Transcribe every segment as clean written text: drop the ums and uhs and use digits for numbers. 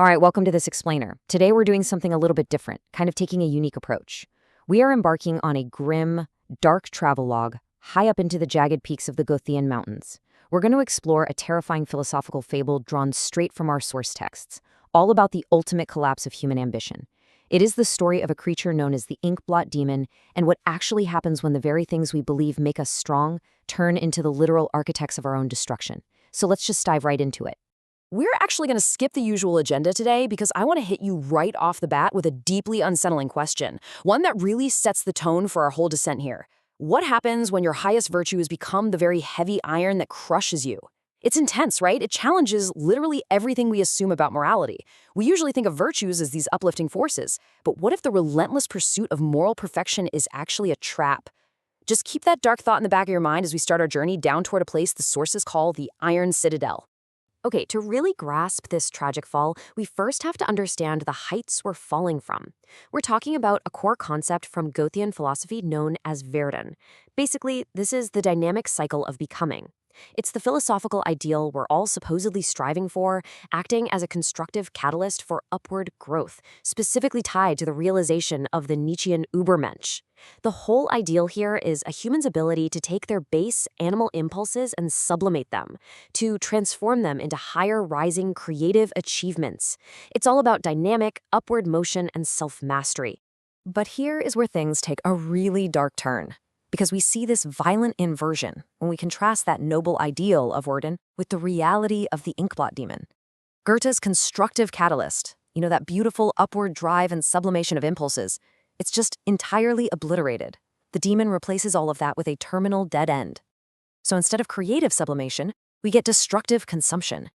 All right, welcome to this explainer. Today we're doing something a little bit different, kind of taking a unique approach. We are embarking on a grim, dark travelogue high up into the jagged peaks of the Gothian Mountains. We're going to explore a terrifying philosophical fable drawn straight from our source texts, all about the ultimate collapse of human ambition. It is the story of a creature known as the Inkblot Demon and what actually happens when the very things we believe make us strong turn into the literal architects of our own destruction. So let's just dive right into it. We're actually going to skip the usual agenda today because I want to hit you right off the bat with a deeply unsettling question, one that really sets the tone for our whole descent here. What happens when your highest virtue has become the very heavy iron that crushes you? It's intense, right? It challenges literally everything we assume about morality. We usually think of virtues as these uplifting forces, but what if the relentless pursuit of moral perfection is actually a trap? Just keep that dark thought in the back of your mind as we start our journey down toward a place the sources call the Iron Citadel. Okay, to really grasp this tragic fall, we first have to understand the heights we're falling from. We're talking about a core concept from Gothian philosophy known as Werden. Basically, this is the dynamic cycle of becoming. It's the philosophical ideal we're all supposedly striving for, acting as a constructive catalyst for upward growth, specifically tied to the realization of the Nietzschean Übermensch. The whole ideal here is a human's ability to take their base animal impulses and sublimate them, to transform them into higher rising creative achievements. It's all about dynamic, upward motion and self-mastery. But here is where things take a really dark turn, because we see this violent inversion when we contrast that noble ideal of Werden with the reality of the Inkblot Demon. Goethe's constructive catalyst, that beautiful upward drive and sublimation of impulses, it's just entirely obliterated. The demon replaces all of that with a terminal dead end. So instead of creative sublimation, we get destructive consumption.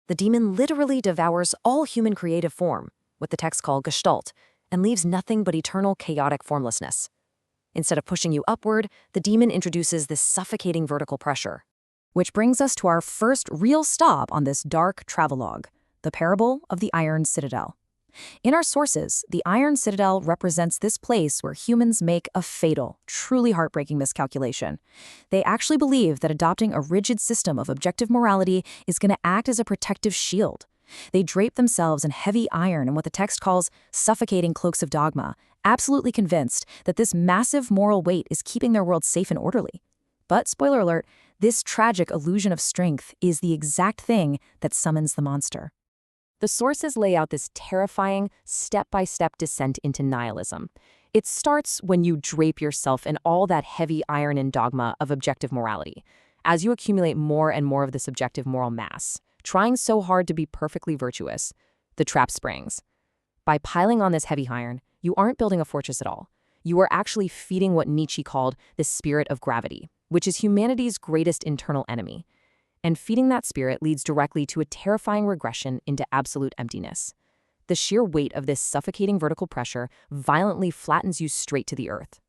The demon literally devours all human creative form, what the texts call Gestalt, and leaves nothing but eternal chaotic formlessness. Instead of pushing you upward, the demon introduces this suffocating vertical pressure. Which brings us to our first real stop on this dark travelogue, the parable of the Iron Citadel. In our sources, the Iron Citadel represents this place where humans make a fatal, truly heartbreaking miscalculation. They actually believe that adopting a rigid system of objective morality is going to act as a protective shield. They drape themselves in heavy iron and what the text calls suffocating cloaks of dogma, absolutely convinced that this massive moral weight is keeping their world safe and orderly. But, spoiler alert, this tragic illusion of strength is the exact thing that summons the monster. The sources lay out this terrifying, step-by-step descent into nihilism. It starts when you drape yourself in all that heavy iron and dogma of objective morality. As you accumulate more and more of this objective moral mass, trying so hard to be perfectly virtuous, the trap springs. By piling on this heavy iron, you aren't building a fortress at all. You are actually feeding what Nietzsche called the spirit of gravity, which is humanity's greatest internal enemy. And feeding that spirit leads directly to a terrifying regression into absolute emptiness. The sheer weight of this suffocating vertical pressure violently flattens you straight to the earth.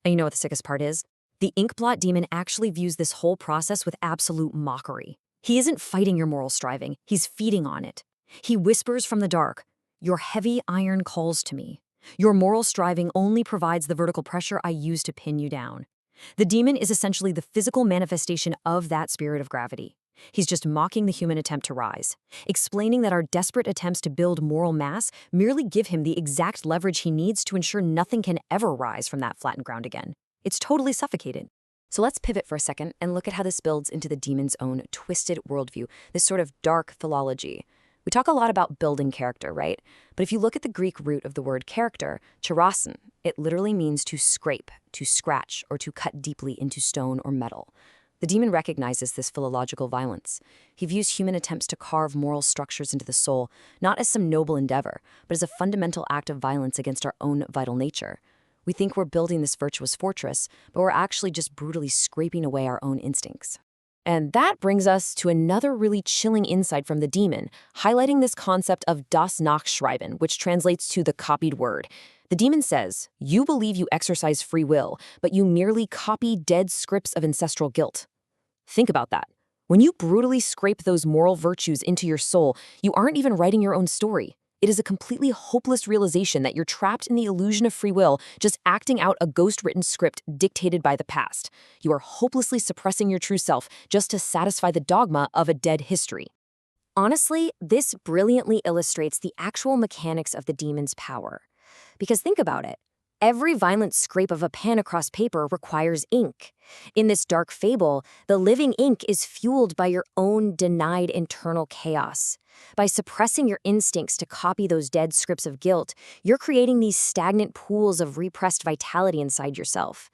And you know what the sickest part is? The Inkblot Demon actually views this whole process with absolute mockery. He isn't fighting your moral striving, he's feeding on it. He whispers from the dark, "Your heavy iron calls to me. Your moral striving only provides the vertical pressure I use to pin you down." The demon is essentially the physical manifestation of that spirit of gravity. He's just mocking the human attempt to rise, explaining that our desperate attempts to build moral mass merely give him the exact leverage he needs to ensure nothing can ever rise from that flattened ground again. It's totally suffocated. So let's pivot for a second and look at how this builds into the demon's own twisted worldview, this sort of dark philology. We talk a lot about building character, right? But if you look at the Greek root of the word character, charasin, it literally means to scrape, to scratch, or to cut deeply into stone or metal. The demon recognizes this philological violence. He views human attempts to carve moral structures into the soul not as some noble endeavor, but as a fundamental act of violence against our own vital nature. We think we're building this virtuous fortress, but we're actually just brutally scraping away our own instincts. And that brings us to another really chilling insight from the demon, highlighting this concept of das Nachschreiben, which translates to the copied word. The demon says, you believe you exercise free will, but you merely copy dead scripts of ancestral guilt. Think about that. When you brutally scrape those moral virtues into your soul, you aren't even writing your own story. It is a completely hopeless realization that you're trapped in the illusion of free will, just acting out a ghost-written script dictated by the past. You are hopelessly suppressing your true self just to satisfy the dogma of a dead history. Honestly, this brilliantly illustrates the actual mechanics of the demon's power. Because think about it. Every violent scrape of a pen across paper requires ink. In this dark fable, the living ink is fueled by your own denied internal chaos. By suppressing your instincts to copy those dead scripts of guilt, you're creating these stagnant pools of repressed vitality inside yourself.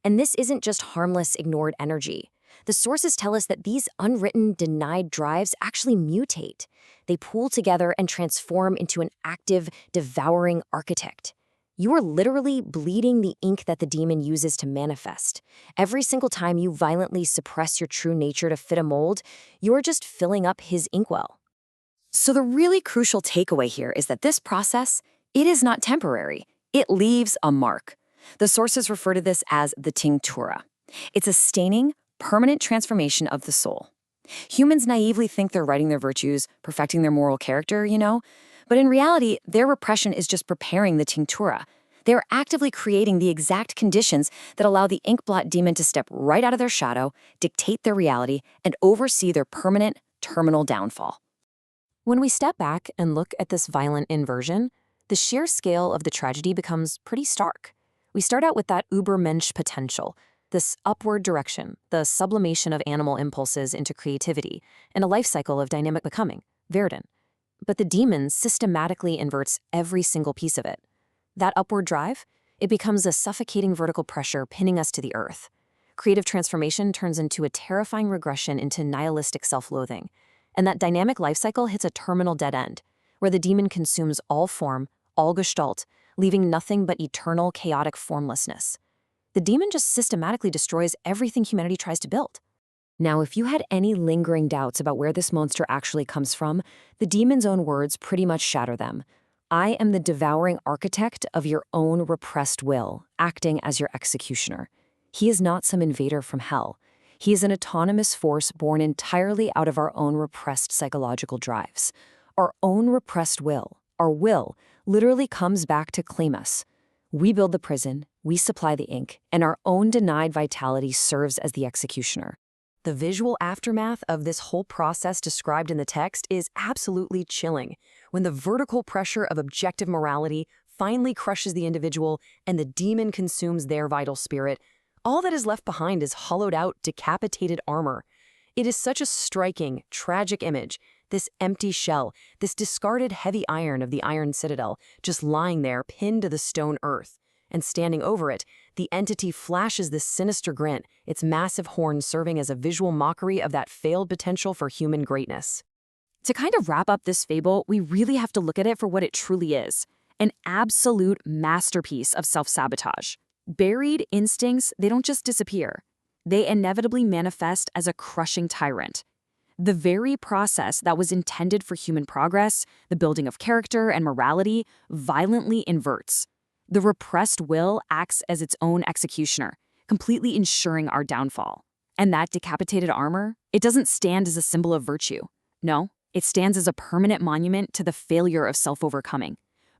And this isn't just harmless, ignored energy. The sources tell us that these unwritten, denied drives actually mutate. They pool together and transform into an active, devouring architect. You are literally bleeding the ink that the demon uses to manifest. Every single time you violently suppress your true nature to fit a mold, you are just filling up his inkwell. So the really crucial takeaway here is that this process, it is not temporary. It leaves a mark. The sources refer to this as the tinctura. It's a staining, permanent transformation of the soul. Humans naively think they're writing their virtues, perfecting their moral character, but in reality, their repression is just preparing the tinctura. They are actively creating the exact conditions that allow the inkblot demon to step right out of their shadow, dictate their reality, and oversee their permanent, terminal downfall. When we step back and look at this violent inversion, the sheer scale of the tragedy becomes pretty stark. We start out with that Übermensch potential, this upward direction, the sublimation of animal impulses into creativity, and a life cycle of dynamic becoming, Werden. But the demon systematically inverts every single piece of it. That upward drive, it becomes a suffocating vertical pressure pinning us to the earth. Creative transformation turns into a terrifying regression into nihilistic self-loathing. And that dynamic life cycle hits a terminal dead end, where the demon consumes all form, all gestalt, leaving nothing but eternal, chaotic formlessness. The demon just systematically destroys everything humanity tries to build. Now, if you had any lingering doubts about where this monster actually comes from, the demon's own words pretty much shatter them. I am the devouring architect of your own repressed will, acting as your executioner. He is not some invader from hell. He is an autonomous force born entirely out of our own repressed psychological drives. Our own repressed will, our will, literally comes back to claim us. We build the prison, we supply the ink, and our own denied vitality serves as the executioner. The visual aftermath of this whole process described in the text is absolutely chilling. When the vertical pressure of objective morality finally crushes the individual and the demon consumes their vital spirit, all that is left behind is hollowed-out, decapitated armor. It is such a striking, tragic image, this empty shell, this discarded heavy iron of the Iron Citadel, just lying there, pinned to the stone earth. And standing over it, the entity flashes this sinister grin, its massive horn serving as a visual mockery of that failed potential for human greatness. To kind of wrap up this fable, we really have to look at it for what it truly is, an absolute masterpiece of self-sabotage. Buried instincts, they don't just disappear. They inevitably manifest as a crushing tyrant. The very process that was intended for human progress, the building of character and morality, violently inverts. The repressed will acts as its own executioner, completely ensuring our downfall. And that decapitated armor, it doesn't stand as a symbol of virtue. No, it stands as a permanent monument to the failure of self-overcoming,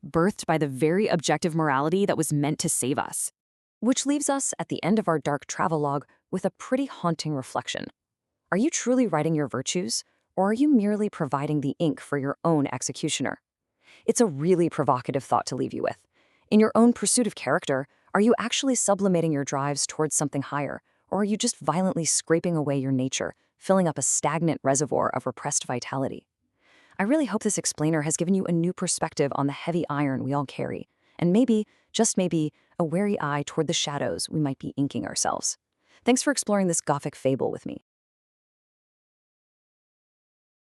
birthed by the very objective morality that was meant to save us. Which leaves us at the end of our dark travelogue with a pretty haunting reflection. Are you truly writing your virtues, or are you merely providing the ink for your own executioner? It's a really provocative thought to leave you with. In your own pursuit of character, are you actually sublimating your drives towards something higher, or are you just violently scraping away your nature, filling up a stagnant reservoir of repressed vitality? I really hope this explainer has given you a new perspective on the heavy iron we all carry, and maybe, just maybe, a wary eye toward the shadows we might be inking ourselves. Thanks for exploring this Gothic fable with me.